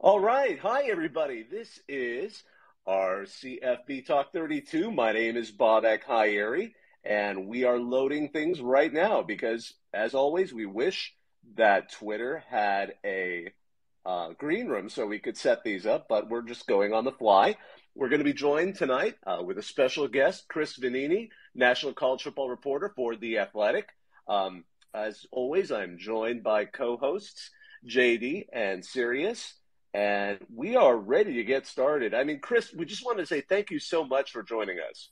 All right. Hi, everybody. This is our CFB Talk 32. My name is Bob Ekhayeri, and we are loading things right now because, as always, we wish that Twitter had a green room so we could set these up, but we're just going on the fly. We're going to be joined tonight with a special guest, Chris Vannini, National College Football reporter for The Athletic. As always, I'm joined by co-hosts JD and Sirius. And we are ready to get started. I mean, Chris, we just wanted to say thank you so much for joining us.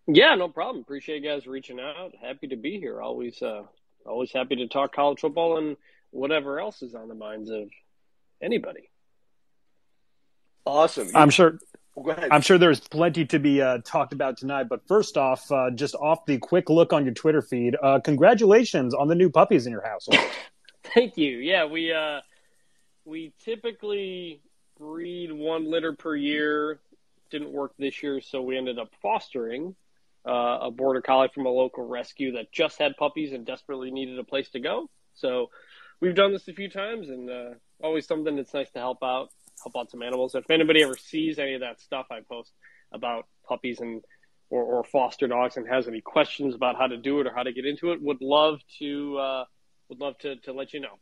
Yeah, no problem. Appreciate you guys reaching out. Happy to be here. Always happy to talk college football and whatever else is on the minds of anybody. Awesome. I'm sure. Go ahead. I'm sure there's plenty to be talked about tonight. But first off, just off the quick look on your Twitter feed, congratulations on the new puppies in your household. Thank you. Yeah, we typically breed one litter per year. Didn't work this year, so we ended up fostering a border collie from a local rescue that just had puppies and desperately needed a place to go. So we've done this a few times, and always something that's nice to help out some animals. If anybody ever sees any of that stuff I post about puppies and or foster dogs and has any questions about how to do it or how to get into it, would love to let you know.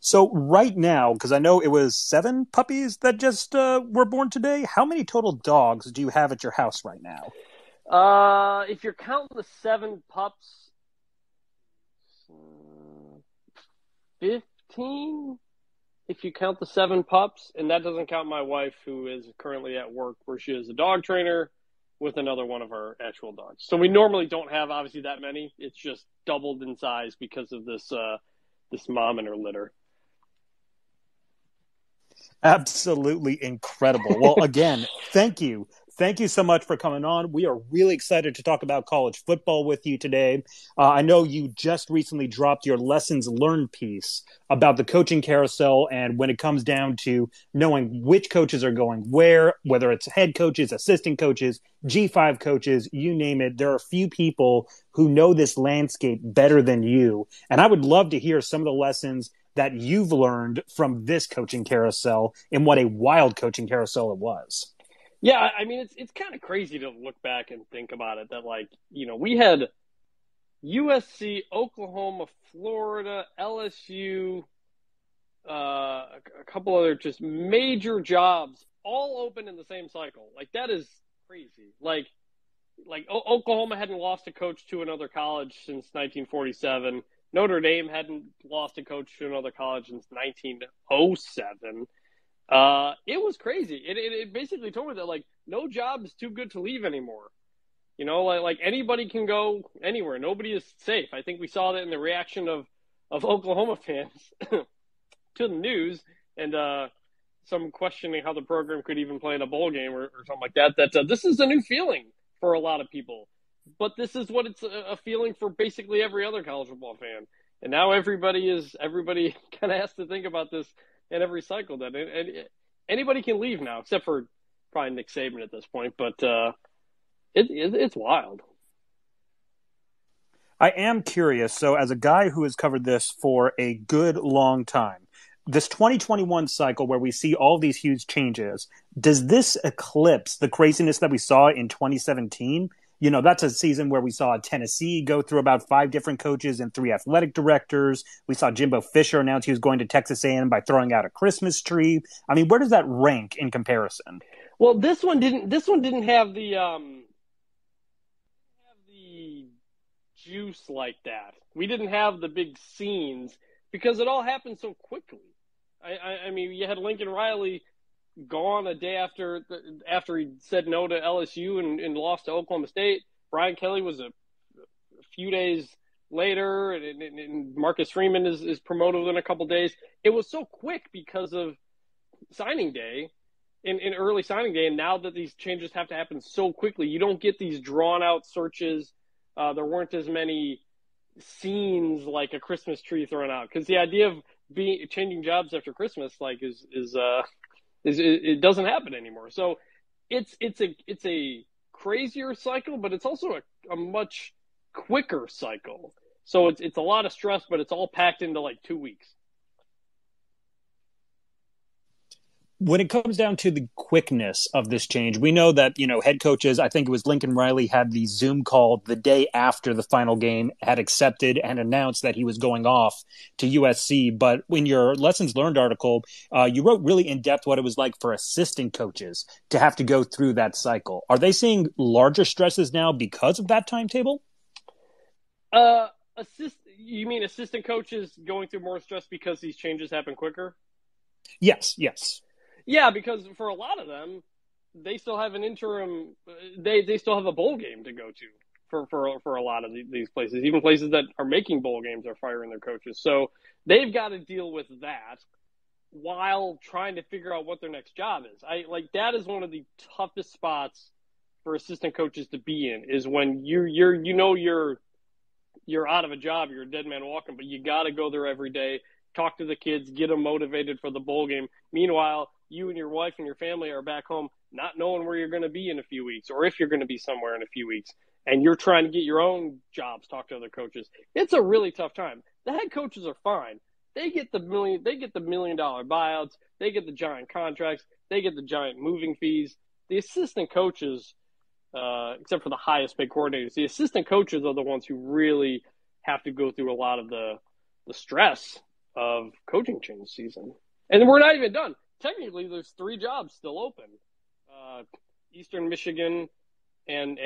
So right now, because I know it was 7 puppies that just were born today, how many total dogs do you have at your house right now? If you're counting the 7 pups, 15. If you count the 7 pups, and that doesn't count my wife, who is currently at work, where she is a dog trainer with another one of our actual dogs. So we normally don't have obviously that many. It's just doubled in size because of this mom and her litter. Absolutely incredible. Well, again, thank you. Thank you so much for coming on. We are really excited to talk about college football with you today. I know you just recently dropped your lessons learned piece about the coaching carousel, and when it comes down to knowing which coaches are going where, whether it's head coaches, assistant coaches, G5 coaches, you name it, there are a few people who know this landscape better than you. And I would love to hear some of the lessons that you've learned from this coaching carousel and what a wild coaching carousel it was. Yeah, I mean, it's kind of crazy to look back and think about it that, like, you know, we had USC, Oklahoma, Florida, LSU, a couple other just major jobs all open in the same cycle. Like, that is crazy. Like Oklahoma hadn't lost a coach to another college since 1947. Notre Dame hadn't lost a coach to another college since 1907. It was crazy. It basically told me that, like, no job is too good to leave anymore. You know, like anybody can go anywhere. Nobody is safe. I think we saw that in the reaction of Oklahoma fans to the news and some questioning how the program could even play in a bowl game or something like that. That this is a new feeling for a lot of people. But this is what it's a feeling for basically every other college football fan. And now everybody kind of has to think about this in every cycle. That and anybody can leave now, except for probably Nick Saban at this point. But it's wild. I am curious. So as a guy who has covered this for a good long time, this 2021 cycle where we see all these huge changes, does this eclipse the craziness that we saw in 2017? You know, that's a season where we saw Tennessee go through about 5 different coaches and 3 athletic directors. We saw Jimbo Fisher announce he was going to Texas A&M by throwing out a Christmas tree. I mean, where does that rank in comparison? Well, this one didn't have the juice like that. We didn't have the big scenes because it all happened so quickly. I mean, you had Lincoln Riley gone a day after he said no to LSU and lost to Oklahoma State. Brian Kelly was a few days later, and Marcus Freeman is promoted within a couple days. It was so quick because of signing day, in early signing day, and now that these changes have to happen so quickly, you don't get these drawn-out searches. There weren't as many scenes like a Christmas tree thrown out, because the idea of changing jobs after Christmas, like, is it doesn't happen anymore. So it's a crazier cycle, but it's also a much quicker cycle. So it's a lot of stress, but it's all packed into like 2 weeks. when it comes down to the quickness of this change, we know that, head coaches, I think it was Lincoln Riley, had the Zoom call the day after the final game, had accepted and announced that he was going off to USC. But in your lessons learned article, you wrote really in depth what it was like for assistant coaches to have to go through that cycle. Are they seeing larger stresses now because of that timetable? You mean assistant coaches going through more stress because these changes happen quicker? Yes. Yeah, because for a lot of them, they still have an interim. They still have a bowl game to go to for a lot of these places. Even places that are making bowl games are firing their coaches. So they've got to deal with that while trying to figure out what their next job is. That is one of the toughest spots for assistant coaches to be in, is when you're out of a job, you're a dead man walking, but you got to go there every day, talk to the kids, get them motivated for the bowl game. Meanwhile, you and your wife and your family are back home not knowing where you're going to be in a few weeks, or if you're going to be somewhere in a few weeks, and you're trying to get your own jobs, talk to other coaches. It's a really tough time. The head coaches are fine. They get the $1 million buyouts, they get the giant contracts, they get the giant moving fees. The assistant coaches, except for the highest paid coordinators, the assistant coaches are the ones who really have to go through a lot of the stress of coaching change season. And we're not even done. Technically, there's 3 jobs still open. Eastern Michigan and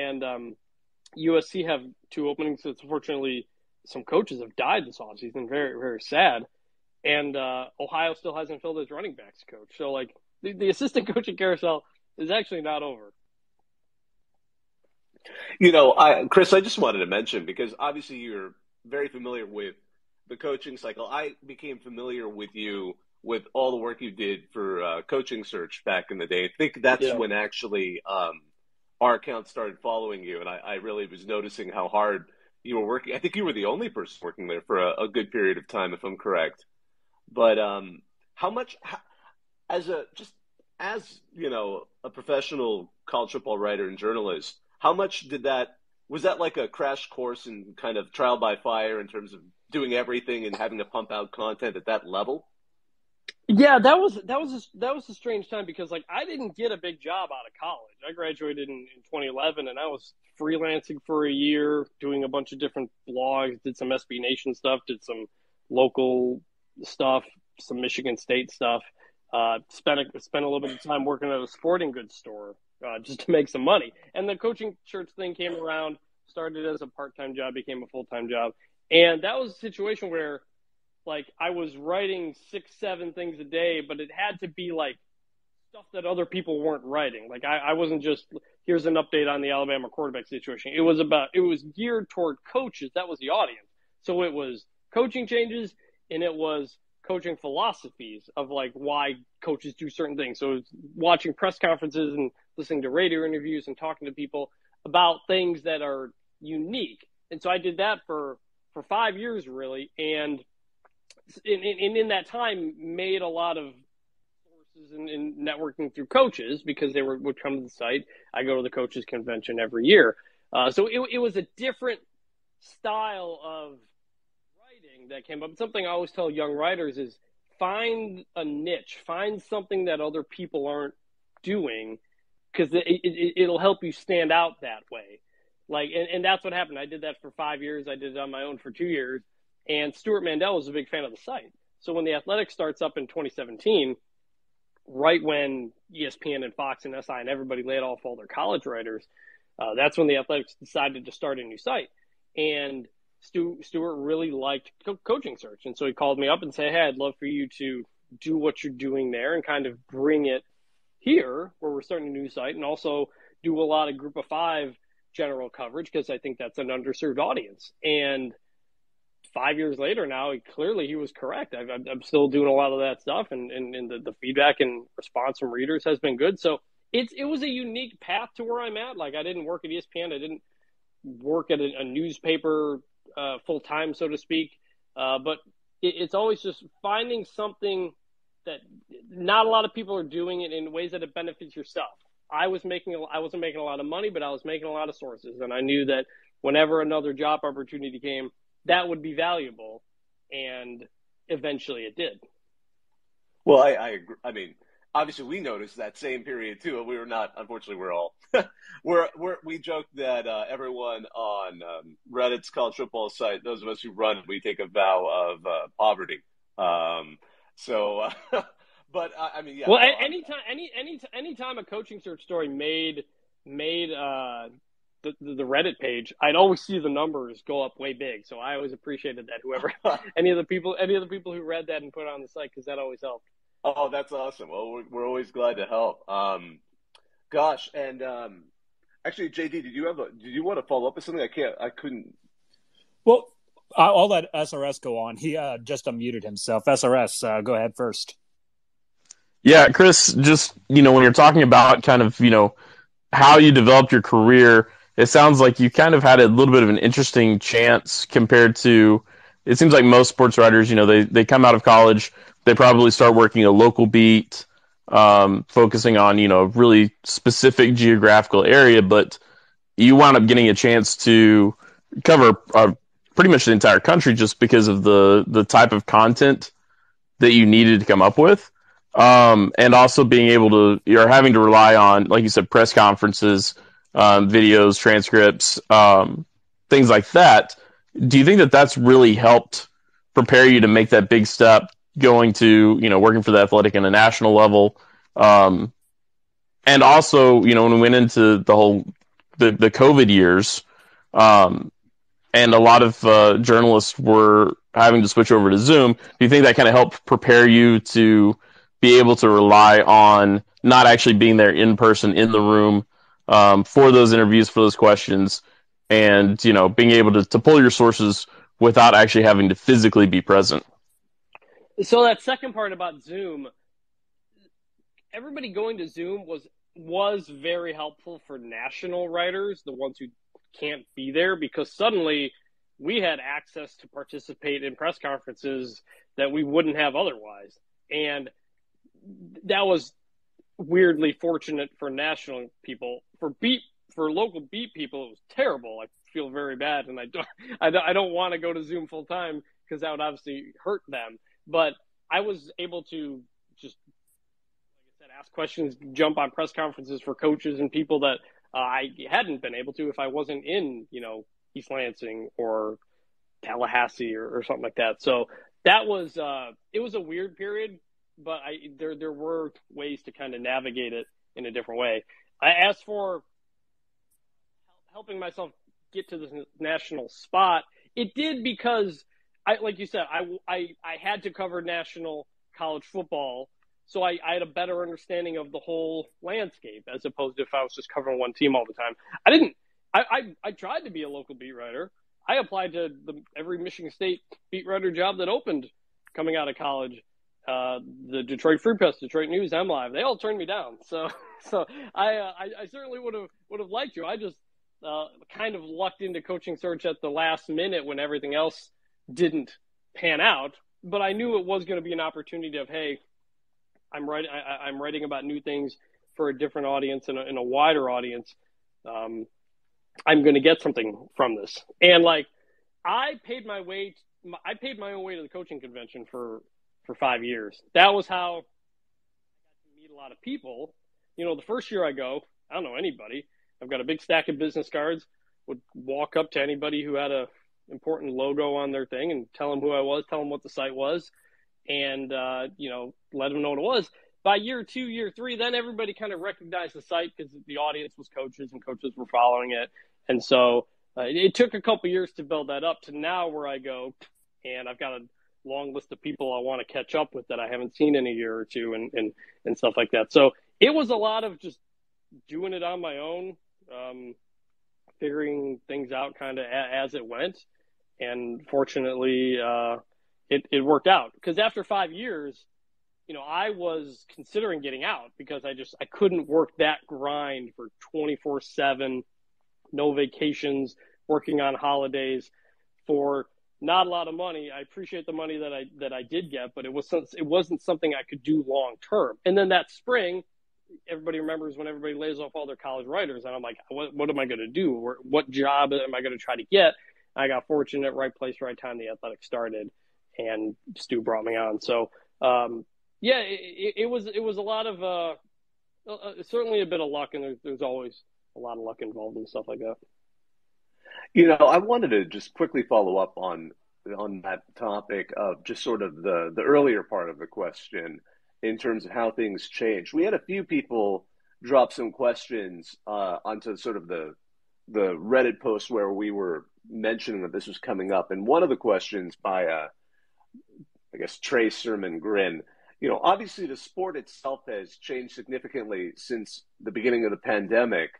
USC have 2 openings. Unfortunately, some coaches have died this offseason. Very, very sad. And Ohio still hasn't filled its running backs coach. So, the assistant coaching carousel is actually not over. Chris, I just wanted to mention, because obviously you're very familiar with the coaching cycle. I became familiar with you with all the work you did for Coaching Search back in the day. I think that's when actually our account started following you, and I really was noticing how hard you were working. I think you were the only person working there for a good period of time, if I'm correct. But as a professional college football writer and journalist, how much was that like a crash course in kind of trial by fire in terms of doing everything and having to pump out content at that level? Yeah, that was a strange time, because I didn't get a big job out of college. I graduated in 2011, and I was freelancing for a year, doing a bunch of different blogs, did some SB Nation stuff, did some local stuff, some Michigan State stuff. Spent a little bit of time working at a sporting goods store just to make some money. And the Coaching Search thing came around, started as a part-time job, became a full-time job. And that was a situation where I was writing 6-7 things a day, but it had to be stuff that other people weren't writing. I wasn't just, here's an update on the Alabama quarterback situation. It was geared toward coaches. That was the audience. So it was coaching changes, and it was coaching philosophies of why coaches do certain things. So it's watching press conferences and listening to radio interviews and talking to people about things that are unique. And so I did that for 5 years, really. And in that time, made a lot of sources in networking through coaches, because they would come to the site. I go to the coaches convention every year. So it was a different style of writing that came up. Something I always tell young writers is find a niche, find something that other people aren't doing, because it'll help you stand out that way. And that's what happened. I did that for 5 years. I did it on my own for 2 years. And Stuart Mandel was a big fan of the site. So when The Athletic starts up in 2017, right when ESPN and Fox and SI and everybody laid off all their college writers, that's when The Athletic decided to start a new site. And Stuart really liked Coaching Search. And so he called me up and said, hey, I'd love for you to do what you're doing there and kind of bring it here where we're starting a new site, and also do a lot of Group of 5 general coverage, because I think that's an underserved audience. And 5 years later now, clearly he was correct. I'm still doing a lot of that stuff, and the feedback and response from readers has been good. So it was a unique path to where I'm at. I didn't work at ESPN. I didn't work at a newspaper full time, so to speak. But it's always just finding something that not a lot of people are doing it in ways that it benefits yourself. I wasn't making a lot of money, but I was making a lot of sources. And I knew that whenever another job opportunity came, that would be valuable. And eventually it did. Well, I agree. I mean, obviously we noticed that same period too. We were not, unfortunately, we're all we joked that everyone on Reddit's college football site, those of us who run, we take a vow of poverty. So, but I mean, yeah. Well, No, anytime a coaching search story made the Reddit page, I'd always see the numbers go up way big. So I always appreciated that. Whoever, any of the people who read that and put it on the site, because that always helped. Oh, that's awesome. Well, we're always glad to help. Gosh, and actually, JD, did you want to follow up with something? I couldn't. Well, I'll let SRS go on. He just unmuted himself. SRS, go ahead first. Yeah, Chris, just, when you're talking about kind of, how you developed your career, it sounds like you kind of had a little bit of an interesting chance compared to, it seems like most sports writers, they come out of college, they probably start working a local beat, focusing on, a really specific geographical area, but you wound up getting a chance to cover pretty much the entire country just because of the type of content that you needed to come up with. And also being able to, you're having to rely on, like you said, press conferences, videos, transcripts, things like that. Do you think that that's really helped prepare you to make that big step going to, working for the Athletic in a national level? And also, when we went into the COVID years, and a lot of journalists were having to switch over to Zoom, do you think that kind of helped prepare you to be able to rely on not actually being there in person in the room for those interviews, for those questions, and being able to pull your sources without actually having to physically be present? So that second part about Zoom, everybody going to Zoom was very helpful for national writers, the ones who can't be there, because suddenly we had access to participate in press conferences that we wouldn't have otherwise. And that was weirdly fortunate for national people. For local beat people, it was terrible. I feel very bad, and I don't want to go to Zoom full time because that would obviously hurt them. But I was able to just, like I said, ask questions, jump on press conferences for coaches and people that I hadn't been able to if I wasn't in, East Lansing or Tallahassee or something like that. So that was it was a weird period, but there were ways to kind of navigate it in a different way. As for helping myself get to this national spot, it did because, like you said, I had to cover national college football, so I had a better understanding of the whole landscape as opposed to if I was just covering one team all the time. I tried to be a local beat writer. I applied to every Michigan State beat writer job that opened coming out of college. The Detroit Free Press, Detroit News, MLive, they all turned me down. So I certainly would have liked to. I just kind of lucked into coaching search at the last minute when everything else didn't pan out. But I knew it was going to be an opportunity of, hey, I'm writing about new things for a different audience and a wider audience. I'm going to get something from this. And I paid my own way to the coaching convention for 5 years. That was how I got to meet a lot of people. The first year I go, I don't know anybody. I've got a big stack of business cards, would walk up to anybody who had a important logo on their thing and tell them who I was, tell them what the site was, and, let them know what it was. By year 2, year 3, then everybody kind of recognized the site because the audience was coaches and coaches were following it. And so it took a couple years to build that up to now where I go and I've got a long list of people I want to catch up with that I haven't seen in a year or two and stuff like that. So it was a lot of just doing it on my own, figuring things out kind of as it went. And fortunately, it worked out because after 5 years, I was considering getting out because I couldn't work that grind for 24/7, no vacations, working on holidays for not a lot of money. I appreciate the money that I did get, but it wasn't something I could do long term. And then that spring, everybody remembers when everybody lays off all their college writers, and I'm like, what am I going to do? What job am I going to try to get? I got fortunate, right place, right time. The Athletic started, and Stu brought me on. So Yeah, it was a lot of certainly a bit of luck, and there's always a lot of luck involved in stuff like that. I wanted to just quickly follow up on that topic of just sort of the earlier part of the question in terms of how things changed. We had a few people drop some questions onto sort of the Reddit post where we were mentioning that this was coming up, and one of the questions by I guess Trey Sermon Grin. Obviously the sport itself has changed significantly since the beginning of the pandemic.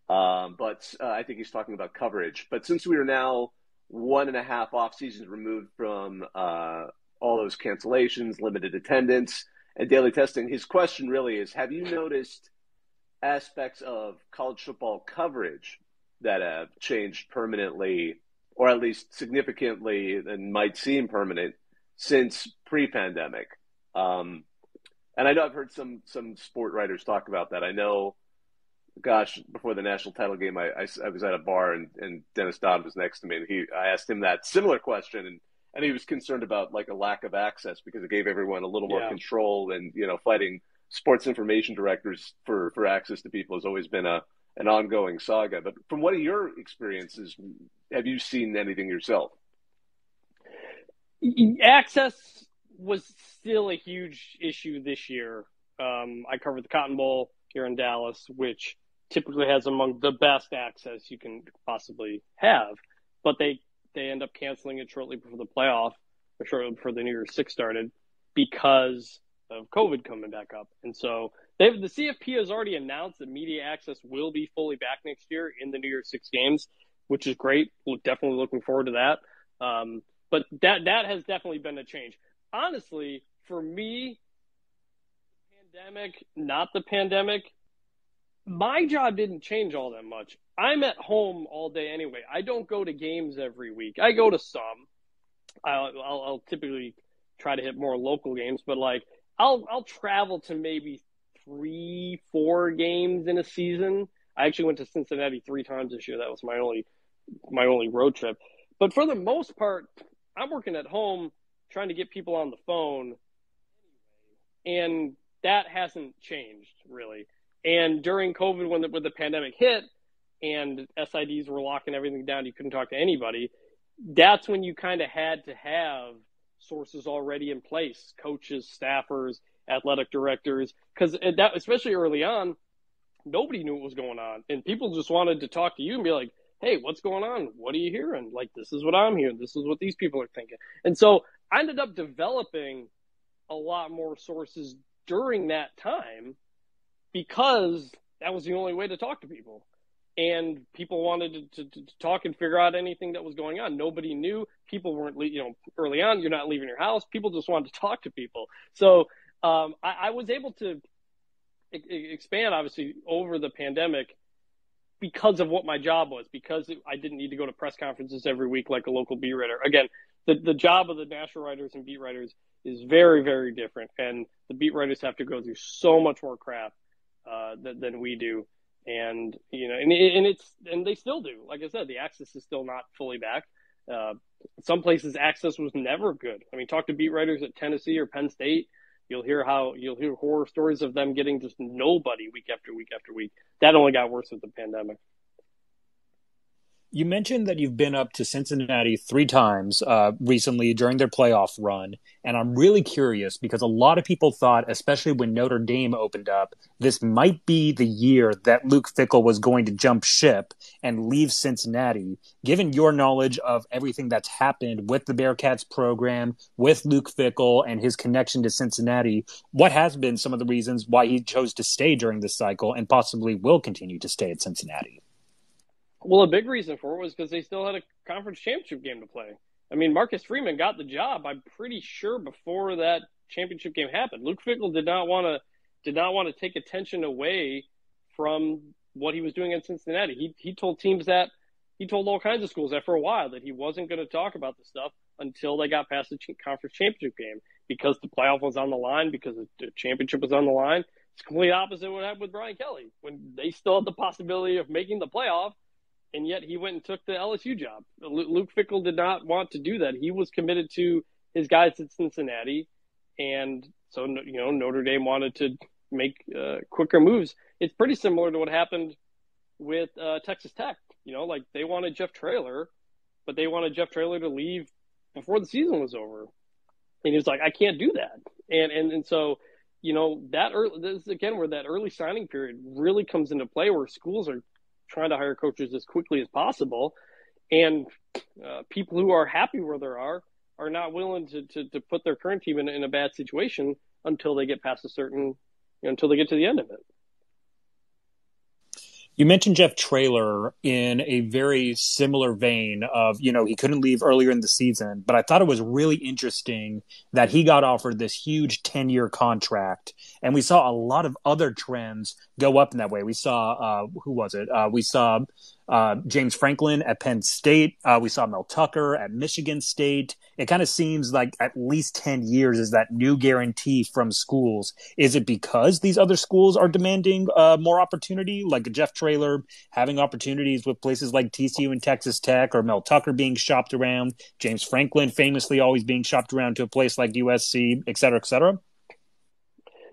But I think he's talking about coverage. But since we are now 1.5 off seasons removed from all those cancellations, limited attendance, and daily testing, his question really is: have you noticed aspects of college football coverage that have changed permanently, or at least significantly, and might seem permanent since pre-pandemic? And I know I've heard some sport writers talk about that. I know. Gosh, before the national title game, I was at a bar and Dennis Dodd was next to me, and I asked him that similar question, and he was concerned about like a lack of access because it gave everyone a little more control, and fighting sports information directors for access to people has always been an ongoing saga. But from what are your experiences, have you seen anything yourself? Access was still a huge issue this year. I covered the Cotton Bowl here in Dallas, which typically has among the best access you can possibly have, but they end up canceling it shortly before the playoff, or shortly before the New Year's Six started, because of COVID coming back up. And so the CFP has already announced that media access will be fully back next year in the New Year's Six games, which is great. We're definitely looking forward to that. But that has definitely been a change. Honestly, for me, pandemic, not the pandemic, my job didn't change all that much. I'm at home all day anyway. I don't go to games every week. I go to some. I'll typically try to hit more local games, but like I'll travel to maybe 3-4 games in a season. I actually went to Cincinnati 3 times this year. That was my only road trip. But for the most part, I'm working at home trying to get people on the phone, and that hasn't changed really. And during COVID, when the pandemic hit and SIDs were locking everything down, you couldn't talk to anybody. That's when you kind of had to have sources already in place, coaches, staffers, athletic directors, because that, especially early on, nobody knew what was going on, and people just wanted to talk to you and be like, "Hey, what's going on? What are you hearing? Like, this is what I'm hearing. This is what these people are thinking." And so I ended up developing a lot more sources during that time, because that was the only way to talk to people. And people wanted to talk and figure out anything that was going on. Nobody knew. People weren't, early on, you're not leaving your house. People just wanted to talk to people. So I was able to expand, obviously, over the pandemic because of what my job was, because I didn't need to go to press conferences every week like a local beat writer. Again, the job of the national writers and beat writers is very, very different. And the beat writers have to go through so much more crap than we do, and and they still do. Like I said, the access is still not fully back. Some places access was never good. I mean, talk to beat writers at Tennessee or Penn State. You'll hear horror stories of them getting just nobody week after week after week. That only got worse with the pandemic. You mentioned that you've been up to Cincinnati 3 times recently during their playoff run, and I'm really curious because a lot of people thought, especially when Notre Dame opened up, this might be the year that Luke Fickell was going to jump ship and leave Cincinnati. Given your knowledge of everything that's happened with the Bearcats program, with Luke Fickell and his connection to Cincinnati, what has been some of the reasons why he chose to stay during this cycle and possibly will continue to stay at Cincinnati? Well, a big reason for it was because they still had a conference championship game to play. I mean, Marcus Freeman got the job, I'm pretty sure, before that championship game happened. Luke Fickell did not want to take attention away from what he was doing in Cincinnati. He told teams that, he told all kinds of schools that for a while that he wasn't going to talk about the stuff until they got past the conference championship game, because the playoff was on the line, because the championship was on the line. It's complete opposite of what happened with Brian Kelly, when they still had the possibility of making the playoff. And yet he went and took the LSU job. Luke Fickell did not want to do that. He was committed to his guys at Cincinnati, and So, Notre Dame wanted to make quicker moves. It's pretty similar to what happened with Texas Tech. Like they wanted Jeff Traylor, but they wanted Jeff Traylor to leave before the season was over. And he was like, I can't do that. And so, this is again where that early signing period really comes into play, where schools are trying to hire coaches as quickly as possible. And people who are happy where they are not willing to put their current team in a bad situation until they get past until they get to the end of it. You mentioned Jeff Traylor in a very similar vein of, he couldn't leave earlier in the season, but I thought it was really interesting that he got offered this huge 10-year contract. And we saw a lot of other trends go up in that way. We saw, who was it? We saw James Franklin at Penn State. We saw Mel Tucker at Michigan State. It kind of seems like at least 10 years is that new guarantee from schools. Is it because these other schools are demanding more opportunity, like Jeff Traylor having opportunities with places like TCU and Texas Tech, or Mel Tucker being shopped around, James Franklin famously always being shopped around to a place like USC, et cetera, et cetera?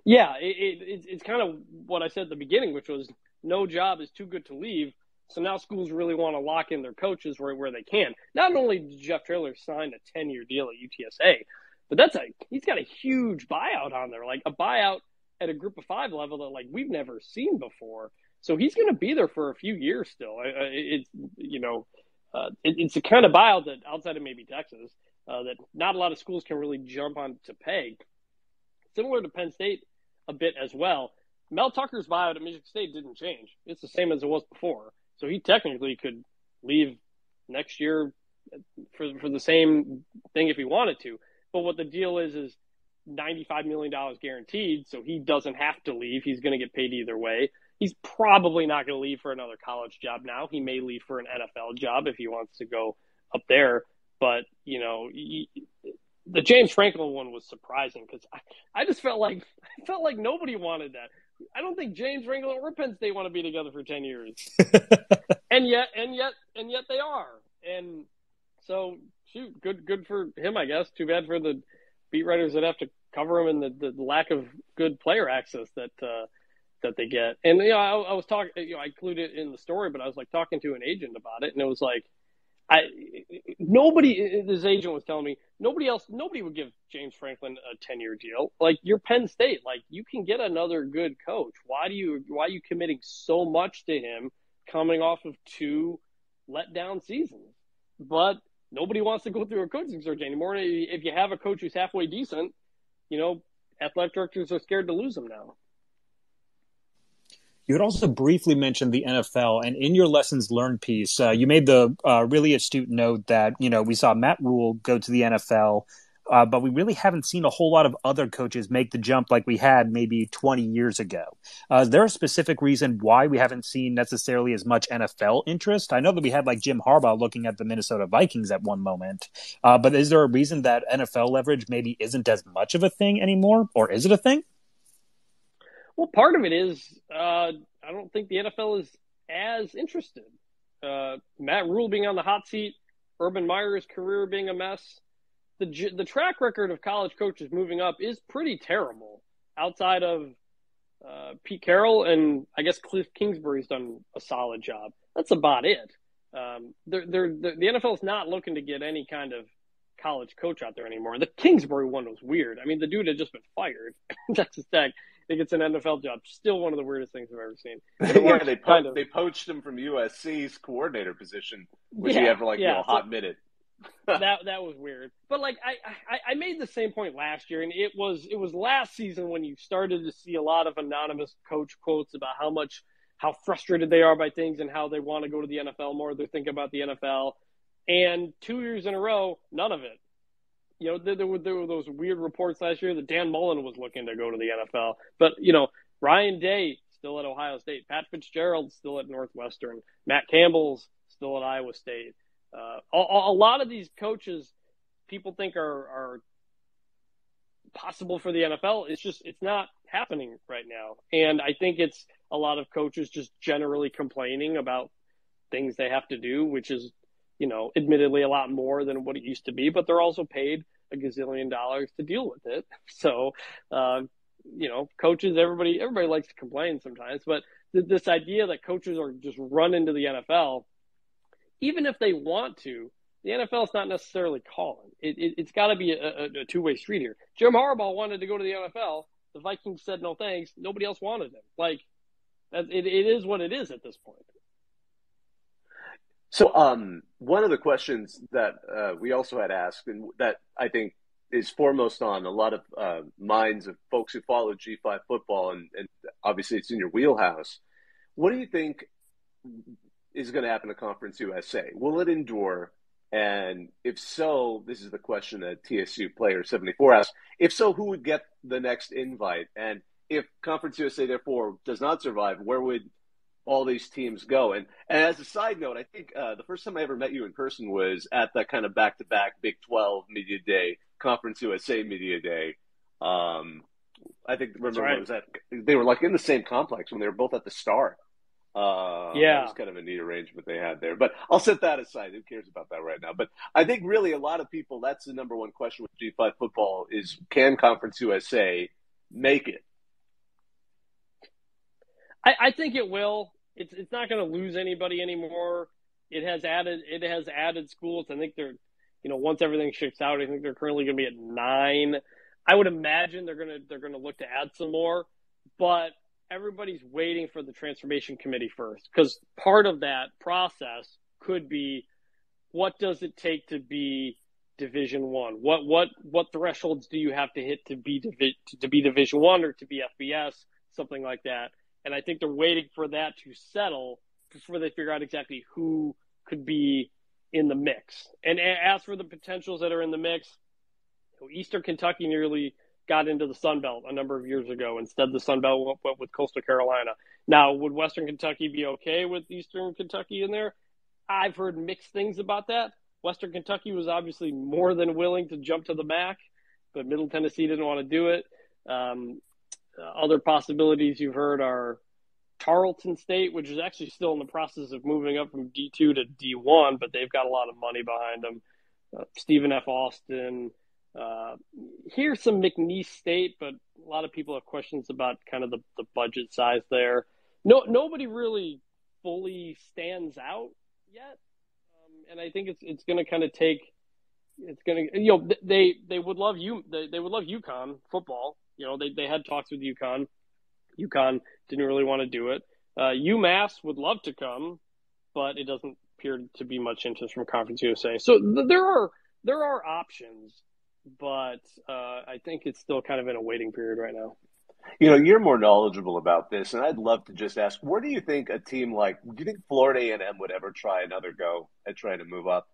Yeah, it's kind of what I said at the beginning, which was no job is too good to leave. So now schools really want to lock in their coaches where they can. Not only did Jeff Traylor sign a 10-year deal at UTSA, but he's got a huge buyout on there, like a buyout at a Group of 5 level that like we've never seen before. So he's going to be there for a few years still. It's a kind of buyout that outside of maybe Texas that not a lot of schools can really jump on to pay. Similar to Penn State a bit as well. Mel Tucker's buyout at Michigan State didn't change. It's the same as it was before. So he technically could leave next year for the same thing if he wanted to. But what the deal is $95 million guaranteed, so he doesn't have to leave. He's going to get paid either way. He's probably not going to leave for another college job now. He may leave for an NFL job if he wants to go up there. But, the James Franklin one was surprising because I just felt like nobody wanted that. I don't think James Franklin or Penn State want to be together for 10 years. and yet they are. And so, shoot, good for him, I guess. Too bad for the beat writers that have to cover him and the lack of good player access that they get. And, I was talking, I included it in the story, but I was like talking to an agent about it, and it was like, his agent was telling me nobody would give James Franklin a 10-year deal. Like, you're Penn State, like you can get another good coach. Why are you committing so much to him coming off of 2 letdown seasons? But nobody wants to go through a coaching search anymore. If you have a coach who's halfway decent, athletic directors are scared to lose him now. You had also briefly mentioned the NFL, and in your lessons learned piece, you made the really astute note that, we saw Matt Rule go to the NFL, but we really haven't seen a whole lot of other coaches make the jump like we had maybe 20 years ago. Is there a specific reason why we haven't seen necessarily as much NFL interest? I know that we had like Jim Harbaugh looking at the Minnesota Vikings at one moment, but is there a reason that NFL leverage maybe isn't as much of a thing anymore, or is it a thing? Well, part of it is I don't think the NFL is as interested. Matt Rule being on the hot seat, Urban Meyer's career being a mess. The track record of college coaches moving up is pretty terrible. Outside of Pete Carroll and I guess Cliff Kingsbury's done a solid job. That's about it. The NFL is not looking to get any kind of college coach out there anymore. The Kingsbury one was weird. I mean, the dude had just been fired. Texas Tech. I think it's an NFL job. Still one of the weirdest things I've ever seen. Yeah, they poached him from USC's coordinator position, which he had for a hot minute. that was weird. But like I made the same point last year, and it was last season when you started to see a lot of anonymous coach quotes about how frustrated they are by things and how they want to go to the NFL more. They're thinking about the NFL, and 2 years in a row, none of it. There were those weird reports last year that Dan Mullen was looking to go to the NFL. But, Ryan Day still at Ohio State. Pat Fitzgerald still at Northwestern. Matt Campbell's still at Iowa State. A lot of these coaches people think are possible for the NFL. It's not happening right now. And I think it's a lot of coaches just generally complaining about things they have to do, which is, admittedly a lot more than what it used to be, but they're also paid a gazillion dollars to deal with it. So, coaches, everybody likes to complain sometimes, but this idea that coaches are just run into the NFL, even if they want to, the NFL is not necessarily calling. It's got to be a two-way street here. Jim Harbaugh wanted to go to the NFL. The Vikings said no thanks. Nobody else wanted him. Like, it is what it is at this point. So one of the questions that we also had asked, and that I think is foremost on a lot of minds of folks who follow G5 football, and obviously it's in your wheelhouse. What do you think is going to happen to Conference USA? Will it endure? And if so, this is the question that TSU player 74 asked. If so, who would get the next invite? And if Conference USA, therefore, does not survive, where would all these teams go? And as a side note, I think the first time I ever met you in person was at that kind of back-to-back Big 12 Media Day, Conference USA Media Day. I think, remember, right. What was that? They were like in the same complex when they were both at the Star. Yeah. It was kind of a neat arrangement they had there. But I'll set that aside. Who cares about that right now? But I think really a lot of people, that's the number one question with G5 football is, can Conference USA make it? I think it will. It's not going to lose anybody anymore. It has added schools. I think they're, once everything shakes out, I think they're currently going to be at 9. I would imagine they're going to look to add some more, but everybody's waiting for the transformation committee first, because part of that process could be, what does it take to be Division One? What thresholds do you have to hit to be Division One or to be FBS, something like that? And I think they're waiting for that to settle before they figure out exactly who could be in the mix. And as for the potentials that are in the mix, Eastern Kentucky nearly got into the Sun Belt a number of years ago. Instead, the Sun Belt went with Coastal Carolina. Now, would Western Kentucky be okay with Eastern Kentucky in there? I've heard mixed things about that. Western Kentucky was obviously more than willing to jump to the MAC, but Middle Tennessee didn't want to do it. Other possibilities you've heard are Tarleton State, which is actually still in the process of moving up from D2 to D1, but they've got a lot of money behind them. Stephen F. Austin. Here's some McNeese State, but a lot of people have questions about kind of the budget size there. Nobody really fully stands out yet, and I think it's going to kind of take. It's going to, they would love they would love UConn football. They had talks with UConn. UConn didn't really want to do it. UMass would love to come, but it doesn't appear to be much interest from Conference USA. So there are options, but I think it's still kind of in a waiting period right now. You're more knowledgeable about this, and I'd love to just ask, where do you think a team do you think Florida A&M would ever try another go at trying to move up?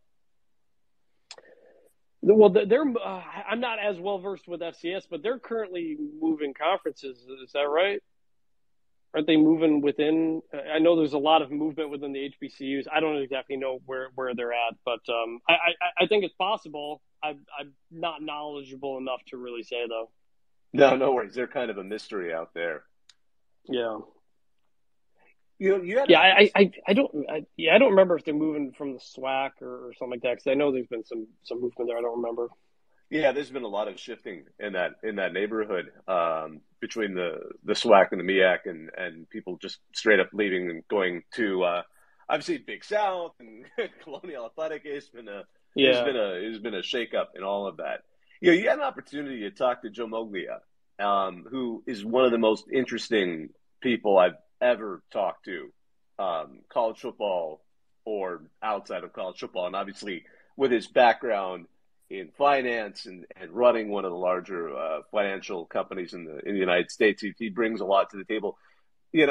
Well, I'm not as well versed with FCS, but they're currently moving conferences. Is that right? Aren't they moving within? I know there's a lot of movement within the HBCUs. I don't exactly know where they're at, but I think it's possible. I'm not knowledgeable enough to really say, though. No worries. They're kind of a mystery out there. Yeah. I don't remember if they're moving from the SWAC or something like that, because I know there's been some movement there. I don't remember. Yeah, there's been a lot of shifting in that neighborhood between the SWAC and the MEAC, and people just straight up leaving and going to obviously Big South and Colonial Athletic. It's been a shakeup in all of that. You had an opportunity to talk to Joe Moglia, who is one of the most interesting people I've ever talked to, college football or outside of college football, and obviously with his background in finance and running one of the larger financial companies in the United States, he brings a lot to the table. You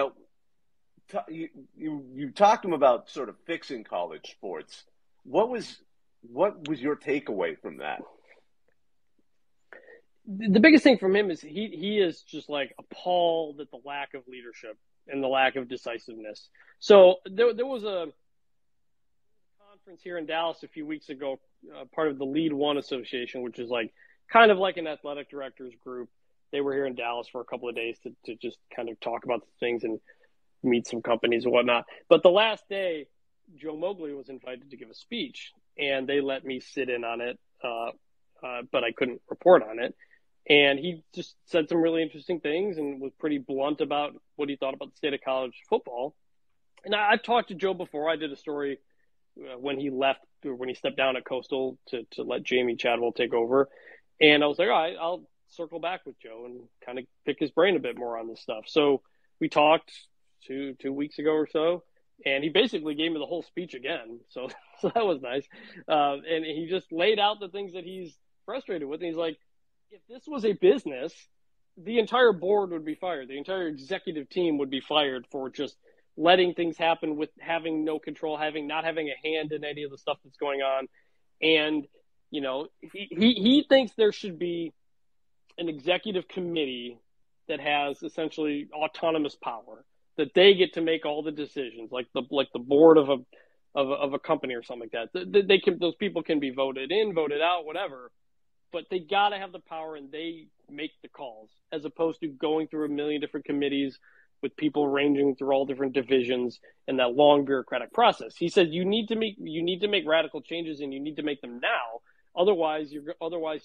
talked to him about sort of fixing college sports. What was your takeaway from that? The biggest thing from him is he is just like appalled at the lack of leadership and the lack of decisiveness. So there was a conference here in Dallas a few weeks ago, part of the Lead One Association, which is kind of like an athletic directors group. They were here in Dallas for a couple of days to just kind of talk about things and meet some companies and whatnot. But the last day, Joe Moglia was invited to give a speech, and they let me sit in on it but I couldn't report on it. And he just said some really interesting things and was pretty blunt about what he thought about the state of college football. And I've talked to Joe before. I did a story when he left, or when he stepped down at Coastal to let Jamie Chadwell take over. And I was like, all right, I'll circle back with Joe and kind of pick his brain a bit more on this stuff. So we talked two weeks ago or so, and he basically gave me the whole speech again. So that was nice. And he just laid out the things that he's frustrated with. And he's like, if this was a business, the entire board would be fired. The entire executive team would be fired for just letting things happen with having no control, not having a hand in any of the stuff that's going on. And, you know, he thinks there should be an executive committee that has essentially autonomous power, that they get to make all the decisions, like the board of a company or something like that. Those people can be voted in, voted out, whatever. But they got to have the power, and they make the calls, as opposed to going through a million different committees with people ranging through all different divisions and that long bureaucratic process. He said you need to make radical changes, and you need to make them now. Otherwise,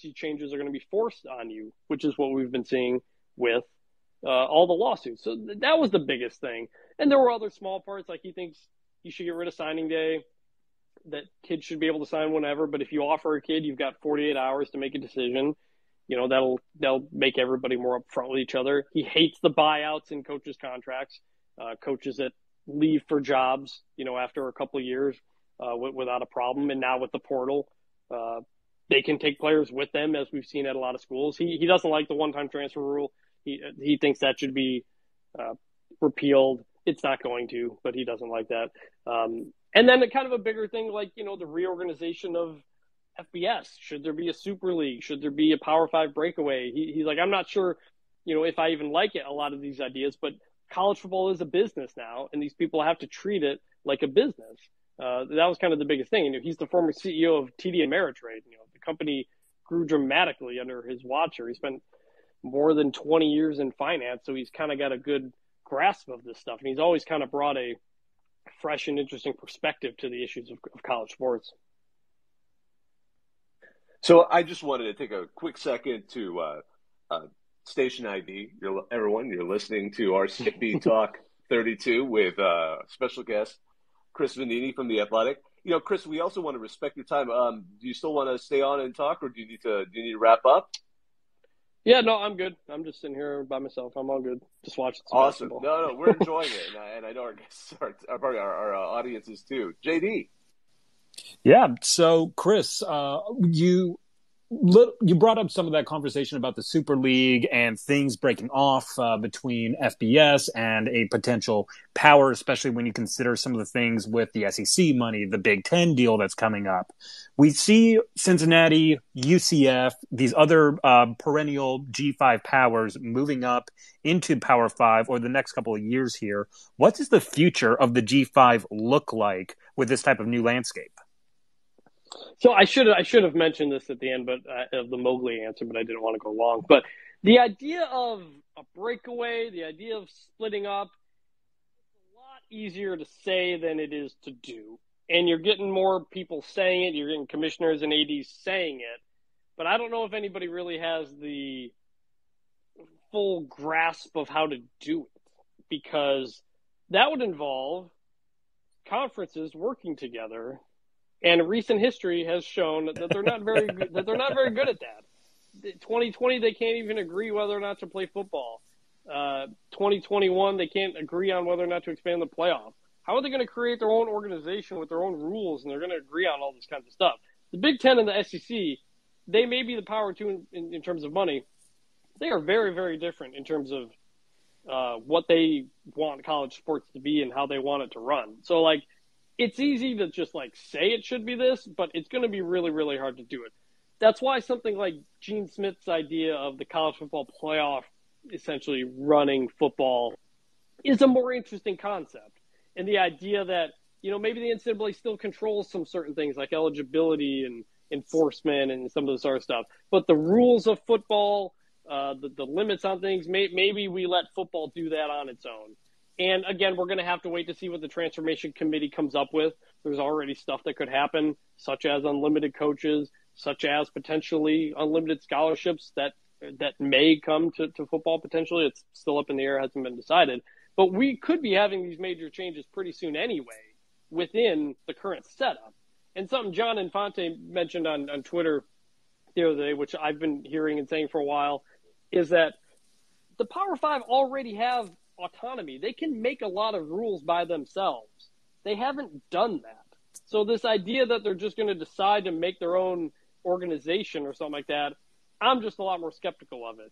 these changes are going to be forced on you, which is what we've been seeing with all the lawsuits. So that was the biggest thing. And there were other small parts, like he thinks you should get rid of signing day, that kids should be able to sign whenever, but if you offer a kid, you've got 48 hours to make a decision. You know, that'll make everybody more upfront with each other. He hates the buyouts in coaches' contracts, coaches that leave for jobs, you know, after a couple of years without a problem. And now with the portal, they can take players with them, as we've seen at a lot of schools. He doesn't like the one-time transfer rule. He thinks that should be repealed. It's not going to, but he doesn't like that. And then kind of a bigger thing, like, you know, the reorganization of FBS. Should there be a Super League? Should there be a Power 5 breakaway? He's like, I'm not sure, you know, if I even like it, a lot of these ideas, but college football is a business now, and these people have to treat it like a business. That was kind of the biggest thing. And he's the former CEO of TD Ameritrade. You know, the company grew dramatically under his watch. He spent more than 20 years in finance, so he's kind of got a good grasp of this stuff. And he's always kind of brought a fresh and interesting perspective to the issues of college sports. So I just wanted to take a quick second to station ID. Everyone, you're listening to our CFB Talk 32 with special guest Chris Vannini from The Athletic. You know, Chris, we also want to respect your time. Do you still want to stay on and talk, or do you need to wrap up? Yeah, no, I'm good. I'm just sitting here by myself. I'm all good. Just watching some awesome. basketball. No, we're enjoying it, and I know our guests our audiences too. JD. Yeah. So, Chris, you brought up some of that conversation about the Super League and things breaking off between FBS and a potential power, especially when you consider some of the things with the SEC money, the Big Ten deal that's coming up. We see Cincinnati, UCF, these other perennial G5 powers moving up into Power 5 over the next couple of years here. What does the future of the G5 look like with this type of new landscape? So I should have mentioned this at the end, but of the Mowgli answer, but I didn't want to go long. But the idea of a breakaway, the idea of splitting up, it's a lot easier to say than it is to do. And you're getting more people saying it. You're getting commissioners and ADs saying it. But I don't know if anybody really has the full grasp of how to do it, because that would involve conferences working together. And recent history has shown that they're not very good, that they're not very good at that. 2020, they can't even agree whether or not to play football. 2021, they can't agree on whether or not to expand the playoff. How are they going to create their own organization with their own rules, and they're going to agree on all this kinds of stuff? The Big Ten and the SEC, they may be the power two in terms of money. They are very, very different in terms of what they want college sports to be and how they want it to run. So, like, it's easy to just like say it should be this, but it's going to be really, really hard to do it. That's why something like Gene Smith's idea of the college football playoff essentially running football is a more interesting concept. And the idea that, you know, maybe the NCAA still controls some certain things like eligibility and enforcement and some of this other stuff. But the rules of football, the limits on things, maybe we let football do that on its own. And again, we're going to have to wait to see what the transformation committee comes up with. There's already stuff that could happen, such as unlimited coaches, such as potentially unlimited scholarships that may come to football potentially. It's still up in the air, hasn't been decided. But we could be having these major changes pretty soon anyway within the current setup. And something John Infante mentioned on Twitter the other day, which I've been hearing and saying for a while, is that the Power Five already have autonomy. They can make a lot of rules by themselves. They haven't done that. So this idea that they're just going to decide to make their own organization or something like that, I'm just a lot more skeptical of it.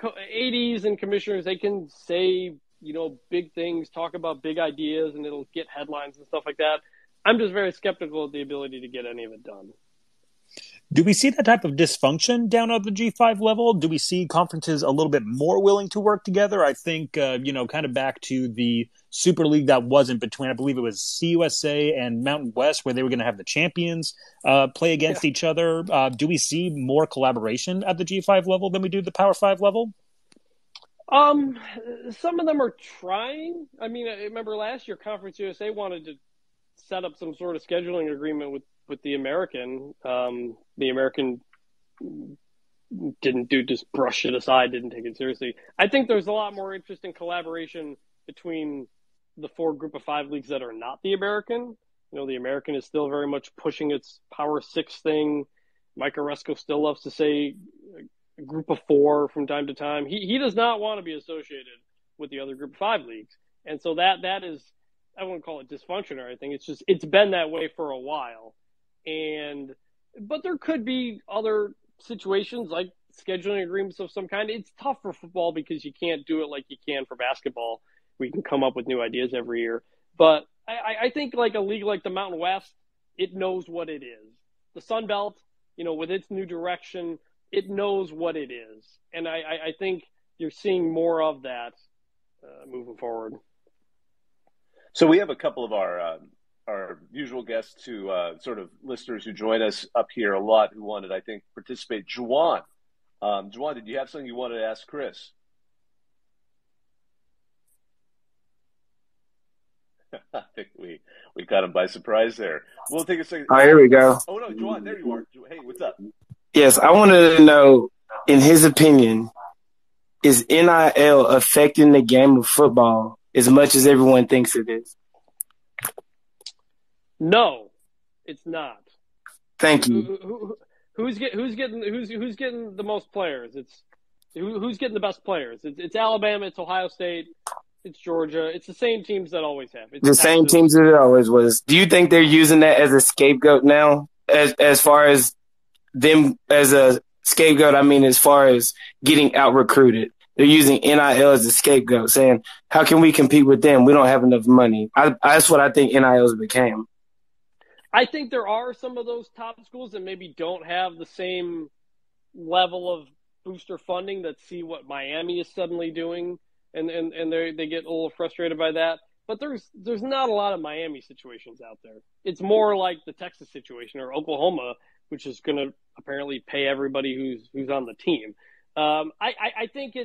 ADs and commissioners, they can say, big things, talk about big ideas, and it'll get headlines and stuff like that. I'm just very skeptical of the ability to get any of it done. Do we see that type of dysfunction down at the G5 level? Do we see conferences a little bit more willing to work together? I think, kind of back to the Super League that wasn't between, I believe it was CUSA and Mountain West, where they were going to have the champions play against each other. Do we see more collaboration at the G5 level than we do the Power 5 level? Some of them are trying. I mean, I remember last year Conference USA wanted to set up some sort of scheduling agreement with the American. The American just brush it aside, didn't take it seriously. I think there's a lot more interest in collaboration between the 4 group of 5 leagues that are not the American. The American is still very much pushing its Power 6 thing. Mike Oresco still loves to say group of 4 from time to time. He does not want to be associated with the other group of 5 leagues. And so that is, I wouldn't call it dysfunction or anything. It's been that way for a while. But there could be other situations like scheduling agreements of some kind. It's tough for football because you can't do it like you can for basketball. We can come up with new ideas every year. But I think like a league like the Mountain West, it knows what it is. The Sun Belt, with its new direction, it knows what it is. And I think you're seeing more of that moving forward. So we have a couple of our usual guests sort of listeners who join us up here a lot who wanted, I think, participate. Juwan, did you have something you wanted to ask Chris? I think we got him by surprise there. We'll take a second. Oh, here we go. Oh, no, Juwan, there you are. Hey, what's up? Yes, I wanted to know, in his opinion, is NIL affecting the game of football as much as everyone thinks it is? No, it's not. Thank you. Who's getting the most players? It's who's getting the best players? It's Alabama, it's Ohio State, it's Georgia. It's the same teams that always have. It's the same teams that it always was. Do you think they're using that as a scapegoat now? As far as them as a scapegoat, I mean, as far as getting out recruited, they're using NIL as a scapegoat, saying, "How can we compete with them? We don't have enough money." That's what I think NILs became. I think there are some of those top schools that maybe don't have the same level of booster funding that see what Miami is suddenly doing, and they get a little frustrated by that. But there's not a lot of Miami situations out there. It's more like the Texas situation or Oklahoma, which is going to apparently pay everybody who's on the team. I think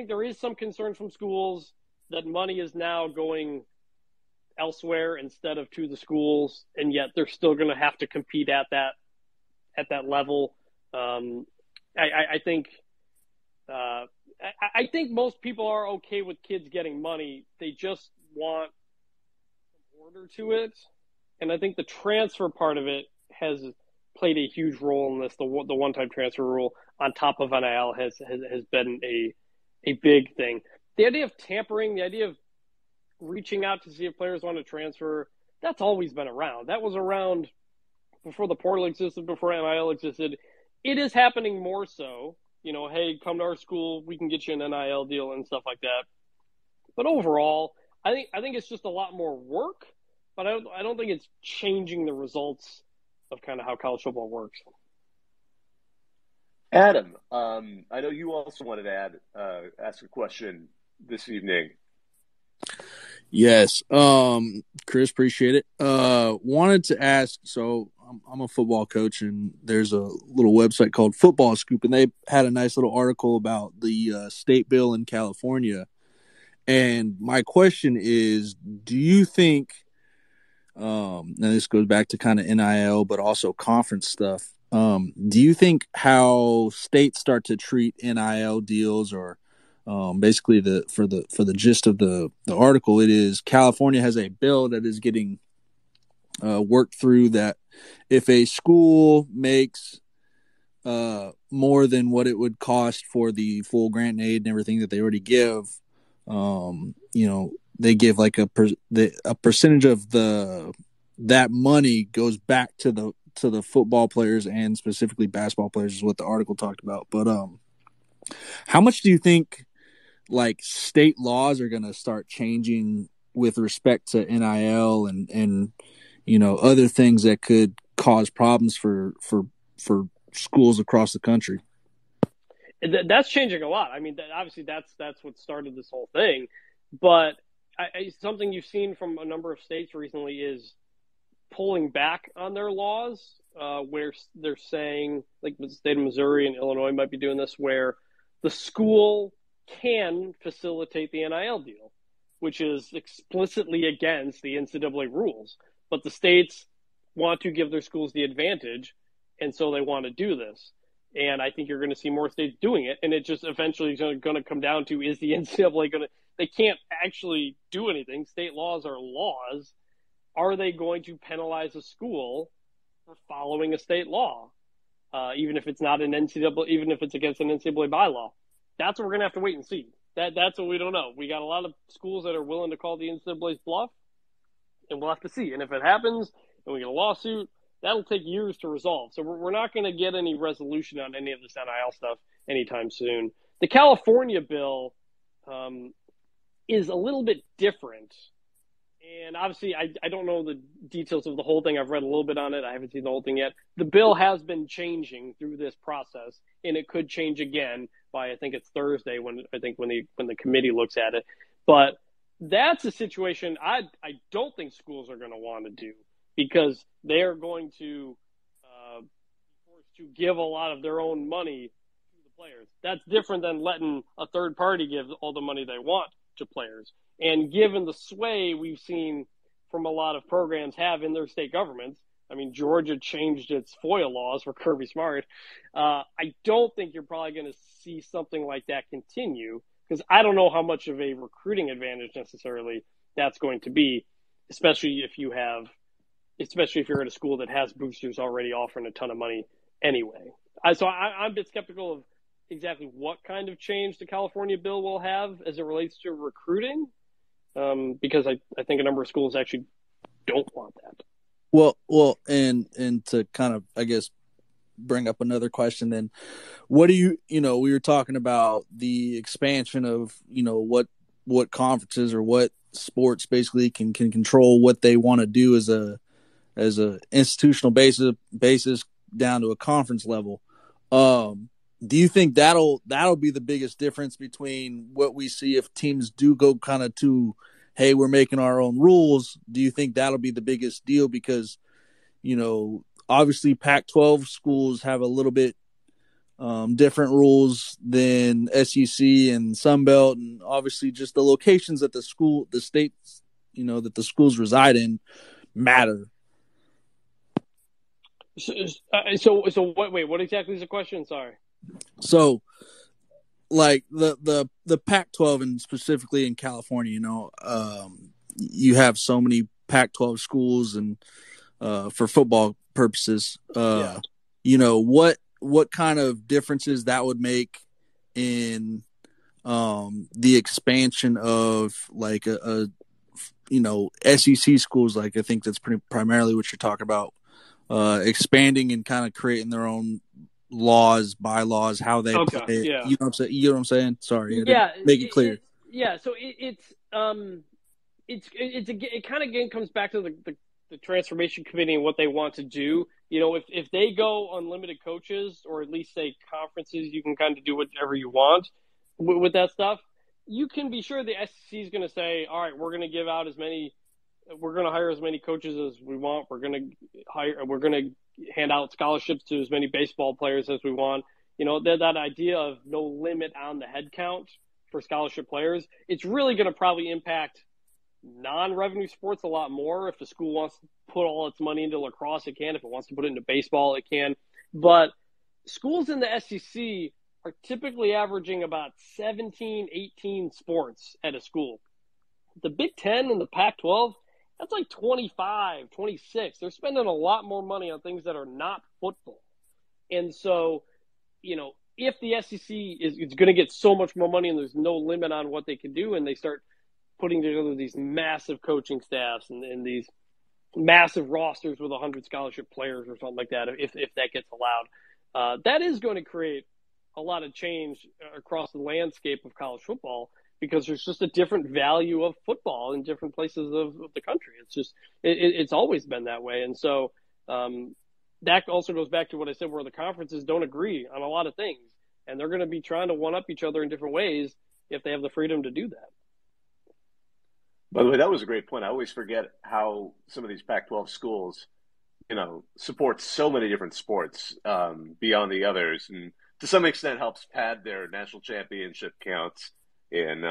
there is some concern from schools that money is now going elsewhere instead of to the schools, and yet they're still going to have to compete at that level. I think most people are okay with kids getting money. They just want order to it, and I think the transfer part of it has played a huge role in this. The one-time transfer rule on top of NIL has been a big thing. The idea of tampering, the idea of reaching out to see if players want to transfer, that's always been around. That was around before the portal existed, before NIL existed. It is happening more so. Hey, come to our school, we can get you an NIL deal and stuff like that. But overall, I think it's just a lot more work, but I don't think it's changing the results of kind of how college football works. Adam, I know you also wanted to ask a question this evening. Yes. Chris, appreciate it. Wanted to ask, so I'm a football coach, and there's a little website called Football Scoop, and they had a nice little article about the state bill in California. And my question is, do you think, now this goes back to kind of NIL, but also conference stuff, Do you think how states start to treat NIL deals, or basically for the gist of the article, it is California has a bill that is getting worked through that if a school makes more than what it would cost for the full grant and aid and everything that they already give, they give like a percentage of that money goes back to the football players, and specifically basketball players is what the article talked about. But how much do you think like state laws are going to start changing with respect to NIL and other things that could cause problems for schools across the country? That's changing a lot. I mean, obviously that's what started this whole thing. But something you've seen from a number of states recently is pulling back on their laws, where they're saying, like the state of Missouri and Illinois might be doing this, where the school can facilitate the NIL deal, which is explicitly against the NCAA rules. But the states want to give their schools the advantage, and so they want to do this. And I think you're going to see more states doing it, and it just eventually is going to come down to, is the NCAA going to – they can't actually do anything. State laws are laws. Are they going to penalize a school for following a state law, even if it's not an NCAA, even if it's against an NCAA bylaw? That's what we're going to have to wait and see. That's what we don't know. We got a lot of schools that are willing to call the NCAA's bluff, and we'll have to see. And if it happens and we get a lawsuit, that'll take years to resolve. So we're not going to get any resolution on any of this NIL stuff anytime soon. The California bill is a little bit different. And obviously, I don't know the details of the whole thing. I've read a little bit on it. I haven't seen the whole thing yet. The bill has been changing through this process, and it could change again by, I think it's Thursday when the committee looks at it. But that's a situation I don't think schools are going to want to do, because they're going to be forced to give a lot of their own money to the players. That's different than letting a third party give all the money they want to players. And given the sway we've seen from a lot of programs have in their state governments, I mean, Georgia changed its FOIA laws for Kirby Smart. I don't think you're probably going to see something like that continue, because I don't know how much of a recruiting advantage necessarily that's going to be, especially if you're at a school that has boosters already offering a ton of money anyway. So I'm a bit skeptical of exactly what kind of change the California bill will have as it relates to recruiting, because I think a number of schools actually don't want that. Well, and to kind of, I guess, bring up another question then, what do we were talking about the expansion of, what conferences or what sports basically can control what they want to do as a institutional basis down to a conference level. Do you think that'll be the biggest difference between what we see if teams do go kind of to, hey, we're making our own rules? Do you think that'll be the biggest deal? Because, obviously Pac-12 schools have a little bit different rules than SEC and Sun Belt, and obviously just the locations that the states, that the schools reside in matter. So what exactly is the question? Sorry. So, like the Pac-12 and specifically in California, you have so many Pac-12 schools, and for football purposes, what kind of differences that would make in the expansion of like a SEC schools, like I think that's primarily what you're talking about, expanding and kind of creating their own laws, bylaws, how they play it. Yeah. You know what I'm saying? Sorry. Make it clear. So it kind of again comes back to the transformation committee and what they want to do. If they go unlimited coaches, or at least say conferences, you can kind of do whatever you want with that stuff. You can be sure the SEC is going to say, all right, we're going to hire as many coaches as we want. We're going to hand out scholarships to as many baseball players as we want. That idea of no limit on the head count for scholarship players, it's really going to probably impact non-revenue sports a lot more. If the school wants to put all its money into lacrosse, it can. If it wants to put it into baseball, it can. But schools in the SEC are typically averaging about 17, 18 sports at a school. The Big Ten and the Pac-12, that's like 25, 26. They're spending a lot more money on things that are not football. And so, if the SEC is going to get so much more money and there's no limit on what they can do, and they start putting together these massive coaching staffs and these massive rosters with 100 scholarship players or something like that, if that gets allowed, that is going to create a lot of change across the landscape of college football, because there's just a different value of football in different places of the country. It's just, it's always been that way. And so, that also goes back to what I said, where the conferences don't agree on a lot of things, and they're going to be trying to one up each other in different ways if they have the freedom to do that. By the way, that was a great point. I always forget how some of these Pac-12 schools, support so many different sports beyond the others, and to some extent helps pad their national championship counts in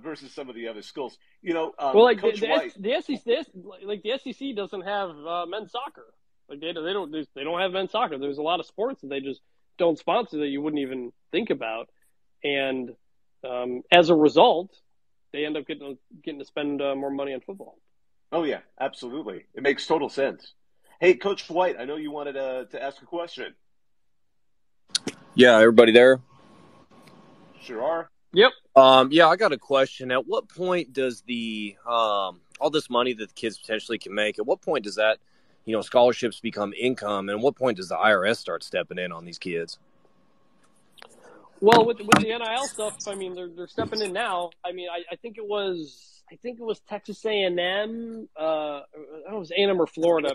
versus some of the other schools. Coach White, the SEC doesn't have men's soccer. Like they don't have men's soccer. There's a lot of sports that they just don't sponsor that you wouldn't even think about, and as a result, they end up getting to spend more money on football. Oh yeah, absolutely. It makes total sense. Hey, Coach White, I know you wanted to ask a question. Yeah, everybody there? Sure are. Yep. Yeah, I got a question. At what point does the all this money that the kids potentially can make, at what point does that, scholarships become income, and at what point does the IRS start stepping in on these kids? Well, with the NIL stuff, I mean, they're stepping in now. I mean, I think it was Texas A&M. I don't know if it was A&M or Florida.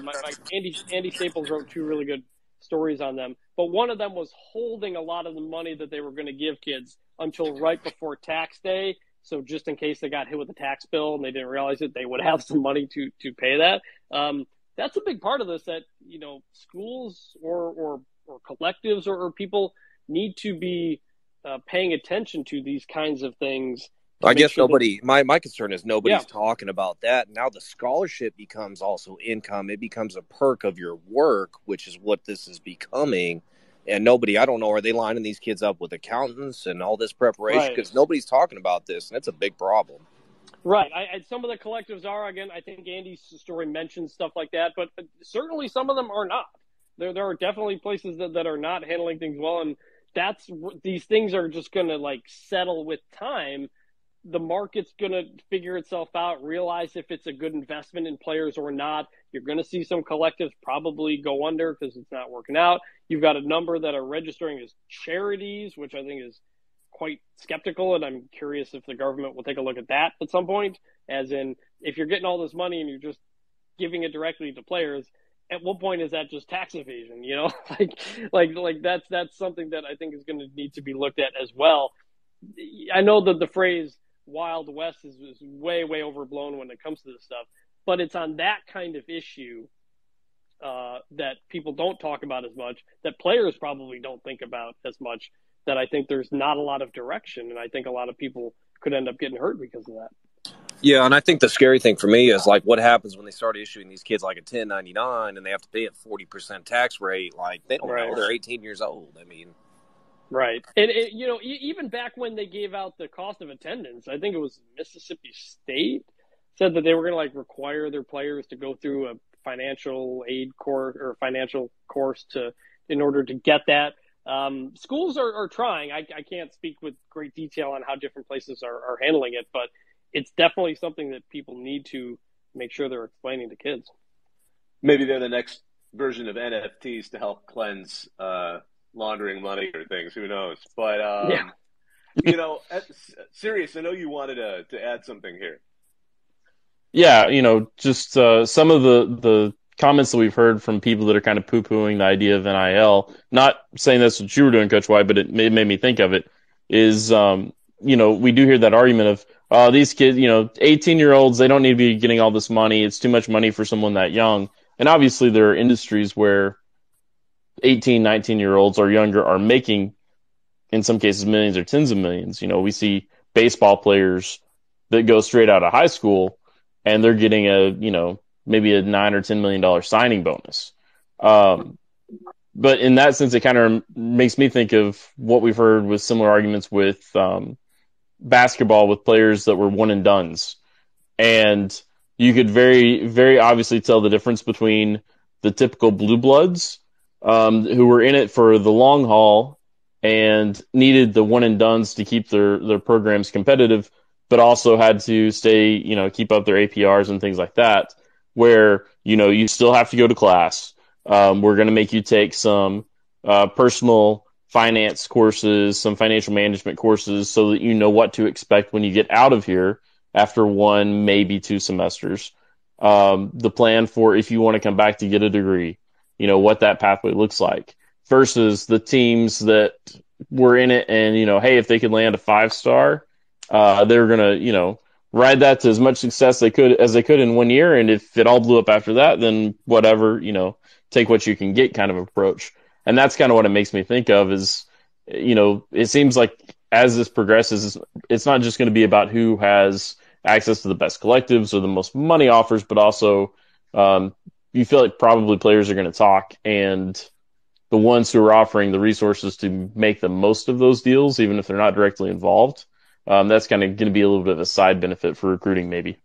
Andy Staples wrote two really good stories on them, but one of them was holding a lot of the money that they were going to give kids until right before tax day. So just in case they got hit with a tax bill and they didn't realize it, they would have some money to pay that. That's a big part of this, that, schools or collectives or people need to be paying attention to these kinds of things. I guess nobody, my concern is nobody's talking about that. Now the scholarship becomes also income. It becomes a perk of your work, which is what this is becoming. And I don't know, are they lining these kids up with accountants and all this preparation? Because nobody's talking about this, and it's a big problem. Right. Some of the collectives are, again, I think Andy's story mentions stuff like that, but certainly some of them are not. There are definitely places that are not handling things well, and these things are just going to settle with time. The market's going to figure itself out, realize if it's a good investment in players or not. You're going to see some collectives probably go under because it's not working out. You've got a number that are registering as charities, which I think is quite skeptical, and I'm curious if the government will take a look at that at some point, as in, if you're getting all this money and you're just giving it directly to players, at what point is that just tax evasion? That's something that I think is going to need to be looked at as well. I know that the phrase Wild West is way, way overblown when it comes to this stuff, but it's on that kind of issue that people don't talk about as much, that players probably don't think about as much, that I think there's not a lot of direction, and I think a lot of people could end up getting hurt because of that. Yeah, and I think the scary thing for me is what happens when they start issuing these kids a 1099 and they have to pay a 40% tax rate. They don't know, they're 18 years old. I mean, right. And even back when they gave out the cost of attendance, I think it was Mississippi State said that they were going to require their players to go through a financial aid course or financial course in order to get that. Schools are trying. I can't speak with great detail on how different places are handling it, but it's definitely something that people need to make sure they're explaining to kids. Maybe they're the next version of NFTs to help cleanse laundering money or things. Who knows? But, Sirius, I know you wanted to add something here. Yeah, just some of the comments that we've heard from people that are kind of poo-pooing the idea of NIL, not saying that's what you were doing, Coach White, but it made me think of it, is, we do hear that argument of these kids, 18-year-olds, they don't need to be getting all this money. It's too much money for someone that young. And obviously there are industries where 18, 19-year-olds or younger are making, in some cases, millions or tens of millions. We see baseball players that go straight out of high school and they're getting maybe a $9 or $10 million signing bonus. But in that sense, it kind of makes me think of what we've heard with similar arguments with basketball with players that were one and dones. And you could very, very obviously tell the difference between the typical blue bloods who were in it for the long haul and needed the one and dones to keep their programs competitive, but also had to stay, keep up their APRs and things like that, where, you still have to go to class. We're going to make you take some personal finance courses, some financial management courses, so that you know what to expect when you get out of here after 1, maybe 2 semesters. The plan for if you want to come back to get a degree, what that pathway looks like, versus the teams that were in it and, hey, if they could land a 5-star, they're going to, ride that to as much success as they could in 1 year. And if it all blew up after that, then whatever, take what you can get kind of approach. And that's kind of what it makes me think of is, it seems like as this progresses, it's not just going to be about who has access to the best collectives or the most money offers, but also you feel like probably players are going to talk, and the ones who are offering the resources to make the most of those deals, even if they're not directly involved, that's kind of going to be a little bit of a side benefit for recruiting, maybe.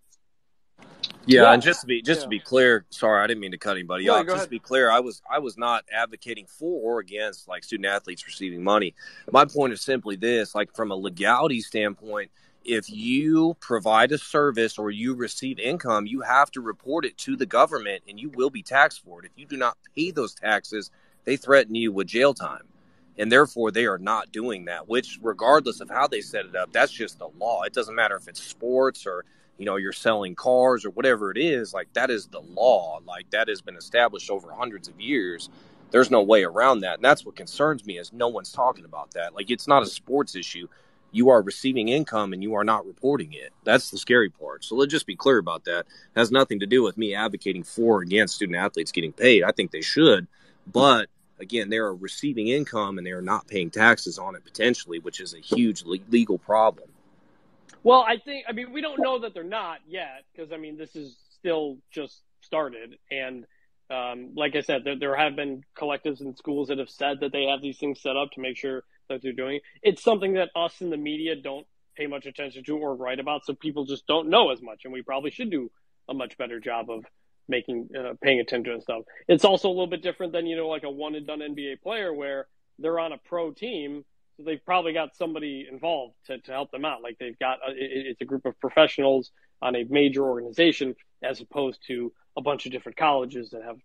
Yeah, and just to be clear, sorry, I didn't mean to cut anybody off. Just to be clear, I was not advocating for or against like student athletes receiving money. My point is simply this: like from a legality standpoint, if you provide a service or you receive income, you have to report it to the government, and you will be taxed for it. If you do not pay those taxes, they threaten you with jail time, and therefore they are not doing that. Which, regardless of how they set it up, that's just the law. It doesn't matter if it's sports or you're selling cars or whatever it is, like that is the law. Like that has been established over hundreds of years. There's no way around that. And that's what concerns me is no one's talking about that. Like it's not a sports issue. You are receiving income and you are not reporting it. That's the scary part. So let's just be clear about that. It has nothing to do with me advocating for or against student athletes getting paid. I think they should. But again, they are receiving income and they are not paying taxes on it potentially, which is a huge legal problem. Well, we don't know that they're not yet because, this is still just started. And like I said, there have been collectives and schools that have said that they have these things set up to make sure that they're doing it. It's something that us in the media don't pay much attention to or write about, so people just don't know as much. And we probably should do a much better job of paying attention and stuff. It's also a little bit different than, like a one-and-done NBA player where they're on a pro team. So they've probably got somebody involved to help them out. Like they've got it's a group of professionals on a major organization as opposed to a bunch of different colleges that have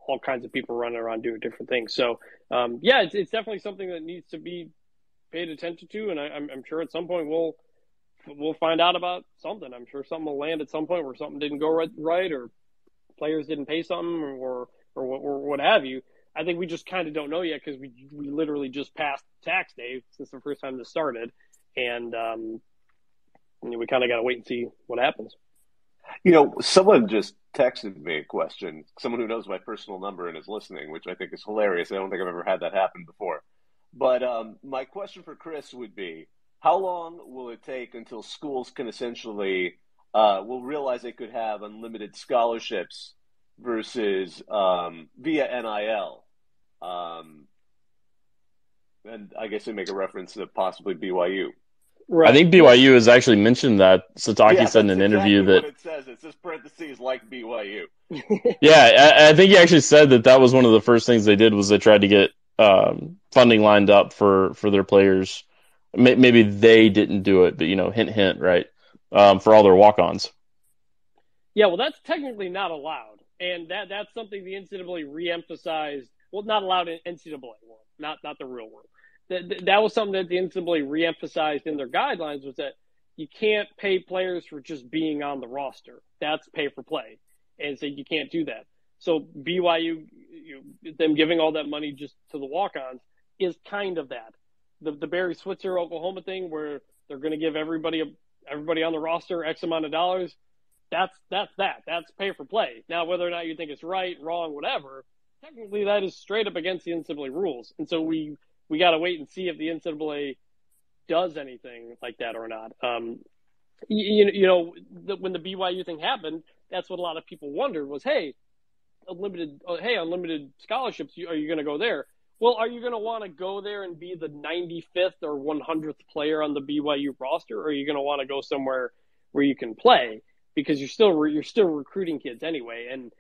all kinds of people running around doing different things. So it's definitely something that needs to be paid attention to, and I'm sure at some point we'll find out about something. I'm sure something will land at some point where something didn't go right or players didn't pay something or what have you. I think we just kind of don't know yet because we literally just passed tax day since the first time this started, and we kind of got to wait and see what happens. Someone just texted me a question, someone who knows my personal number and is listening, which I think is hilarious. I don't think I've ever had that happen before. But my question for Chris would be, how long will it take until schools can essentially will realize they could have unlimited scholarships versus via NIL? And I guess they make a reference to possibly BYU. Right. I think BYU has actually mentioned that. Sataki said in an interview that what it says. It says parentheses like BYU. Yeah, I think he actually said that was one of the first things they did was they tried to get funding lined up for their players. Maybe they didn't do it, but hint, hint, right? For all their walk-ons. Yeah, well, that's technically not allowed, and that's something the NCAA re-emphasized. Well, not allowed in NCAA world, not the real world. That was something that the NCAA re-emphasized in their guidelines was that you can't pay players for just being on the roster. That's pay for play, and so you can't do that. So BYU, them giving all that money just to the walk-ons is kind of that. The Barry Switzer Oklahoma thing where they're going to give everybody on the roster X amount of dollars. That's pay for play. Now, whether or not you think it's right, wrong, whatever, technically that is straight up against the NCAA rules. And so we got to wait and see if the NCAA does anything like that or not. When the BYU thing happened, that's what a lot of people wondered was, hey, unlimited scholarships. Are you going to go there? Well, are you going to want to go there and be the 95th or 100th player on the BYU roster, or are you going to want to go somewhere where you can play because you're still recruiting kids anyway? And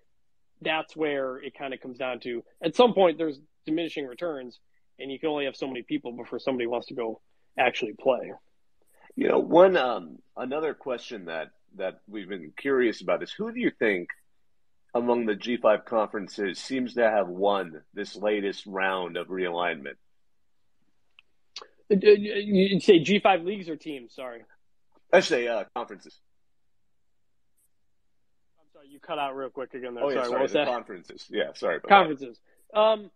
that's where it kind of comes down to, at some point, there's diminishing returns, and you can only have so many people before somebody wants to go actually play. Another question that we've been curious about is, who do you think among the G5 conferences seems to have won this latest round of realignment? You say G5 leagues or teams? Sorry. I say conferences. I'm sorry, you cut out real quick again there. Oh, yeah, sorry. What was that? Conferences. Yeah, sorry about conferences. That.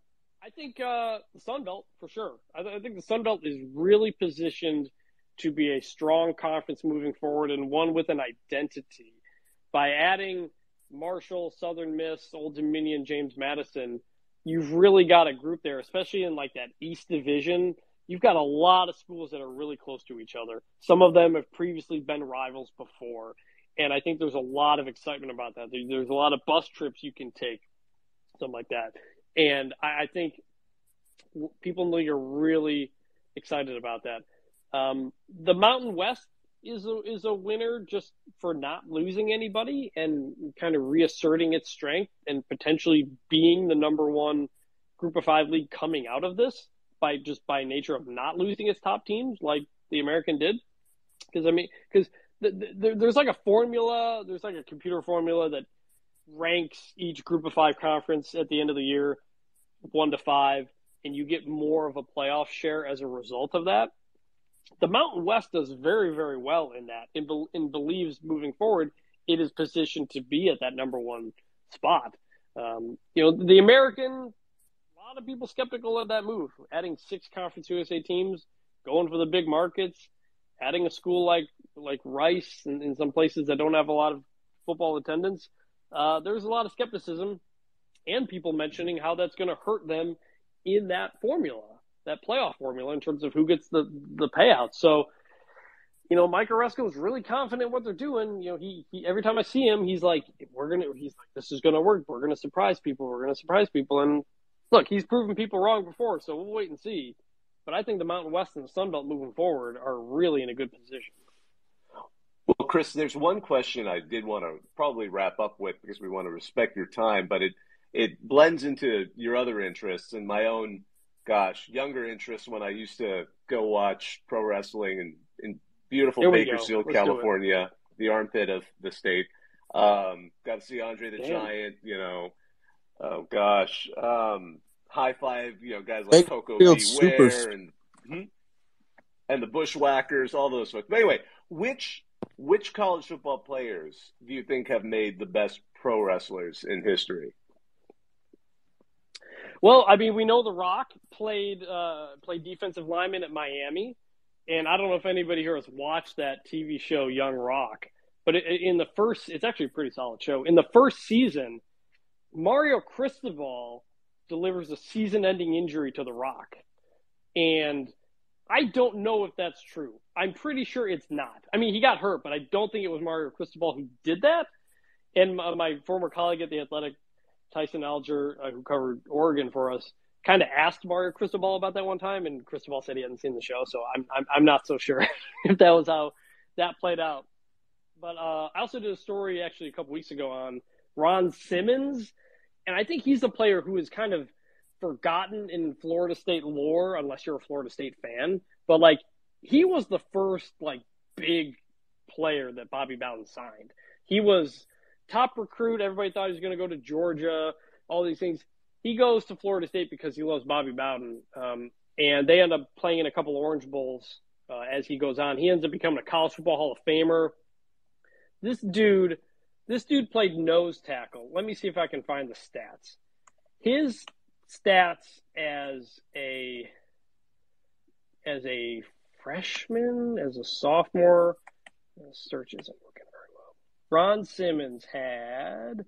I think the Sun Belt, for sure. I think the Sun Belt is really positioned to be a strong conference moving forward, and one with an identity. By adding Marshall, Southern Miss, Old Dominion, James Madison, you've really got a group there, especially in like that East Division. You've got a lot of schools that are really close to each other. Some of them have previously been rivals before, and I think there's a lot of excitement about that. There's a lot of bus trips you can take, something like that. And I think people in the league are really excited about that. The Mountain West is a winner just for not losing anybody and kind of reasserting its strength and potentially being the number one Group of Five league coming out of this by nature of not losing its top teams like the American did. Because there's like a formula, there's like a computer formula that ranks each Group of Five conference at the end of the year 1 to 5, and you get more of a playoff share as a result of that. The Mountain West does very, very well in that, and believes moving forward it is positioned to be at that number one spot. The American, a lot of people skeptical of that move, adding 6 Conference USA teams, going for the big markets, adding a school like Rice in some places that don't have a lot of football attendance. There's a lot of skepticism and people mentioning how that's going to hurt them in that formula, that playoff formula, in terms of who gets the payout. So, Mike Oresco is really confident in what they're doing. He every time I see him, he's like, this is going to work. We're going to surprise people. And look, he's proven people wrong before, so we'll wait and see. But I think the Mountain West and the Sun Belt moving forward are really in a good position. Well, Chris, there's one question I did want to probably wrap up with because we want to respect your time, but it blends into your other interests and my own, younger interests when I used to go watch pro wrestling in beautiful Bakersfield, California, the armpit of the state. Got to see Andre the Giant, high five, guys like Coco Beware and the Bushwhackers, all those folks. But anyway, which college football players do you think have made the best pro wrestlers in history? Well, we know The Rock played defensive lineman at Miami, and I don't know if anybody here has watched that TV show Young Rock, but it's actually a pretty solid show. In the first season, Mario Cristobal delivers a season-ending injury to The Rock, and I don't know if that's true. I'm pretty sure it's not. He got hurt, but I don't think it was Mario Cristobal who did that. And my former colleague at The Athletic, Tyson Alger, who covered Oregon for us, kind of asked Mario Cristobal about that one time, and Cristobal said he hadn't seen the show, so I'm not so sure if that was how that played out. But I also did a story actually a couple weeks ago on Ron Simmons, and I think he's a player who is kind of forgotten in Florida State lore, unless you're a Florida State fan. But he was the first big player that Bobby Bowden signed. He was top recruit. Everybody thought he was going to go to Georgia, all these things. He goes to Florida State because he loves Bobby Bowden. And they end up playing in a couple of Orange Bowls as he goes on. He ends up becoming a college football Hall of Famer. This dude played nose tackle. Let me see if I can find the stats. His stats as a freshman, as a sophomore, search isn't working very well. Ron Simmons had,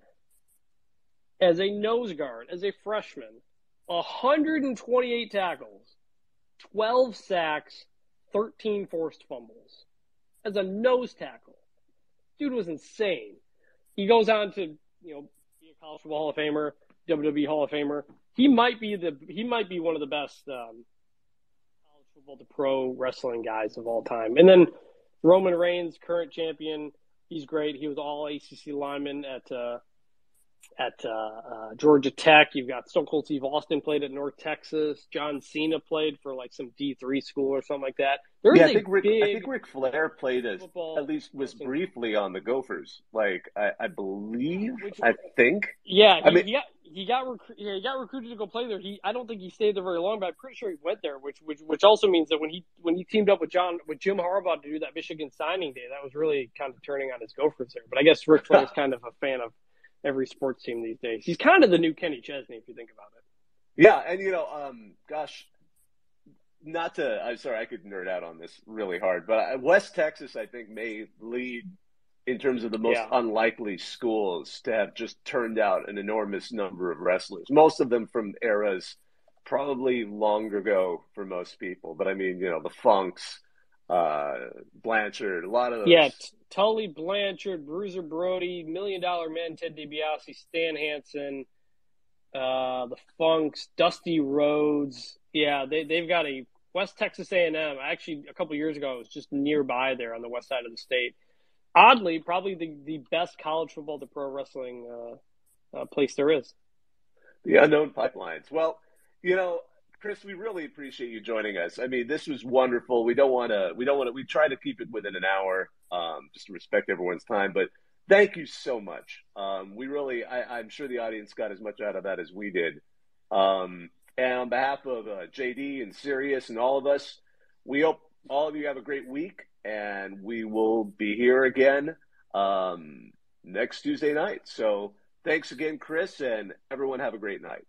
as a nose guard, as a freshman, 128 tackles, 12 sacks, 13 forced fumbles. As a nose tackle. Dude was insane. He goes on to, be a College Football Hall of Famer, WWE Hall of Famer. He might be one of the best college football to pro wrestling guys of all time. And then Roman Reigns, current champion, he's great. He was all ACC lineman at Georgia Tech. You've got Stone Cold Steve Austin played at North Texas. John Cena played for like some D3 school or something like that. I think Ric Flair played at least was briefly on the Gophers. Like I believe, I think. Yeah, he got recruited to go play there. I don't think he stayed there very long, but I'm pretty sure he went there. Which also means that when he teamed up with Jim Harbaugh to do that Michigan signing day, that was really kind of turning on his Gophers there. But I guess Ric Flair's kind of a fan of every sports team these days. He's kind of the new Kenny Chesney, if you think about it. Yeah, and I'm sorry, I could nerd out on this really hard, but West Texas, I think, may lead in terms of the most unlikely schools to have just turned out an enormous number of wrestlers. Most of them from eras probably long ago for most people. But I mean, the Funks, Blanchard, a lot of those. Yeah, Tully Blanchard, Bruiser Brody, $1 Million Man, Ted DiBiase, Stan Hansen, the Funks, Dusty Rhodes. Yeah, they've got a West Texas A&M. Actually, a couple of years ago, I was just nearby there on the west side of the state. Oddly, probably the best college football to pro wrestling place there is. The unknown pipelines. Well, Chris, we really appreciate you joining us. I mean, this was wonderful. We try to keep it within an hour, just to respect everyone's time, but thank you so much. I'm sure the audience got as much out of that as we did. And on behalf of JD and Sirius and all of us, we hope all of you have a great week, and we will be here again next Tuesday night. So thanks again, Chris, and everyone have a great night.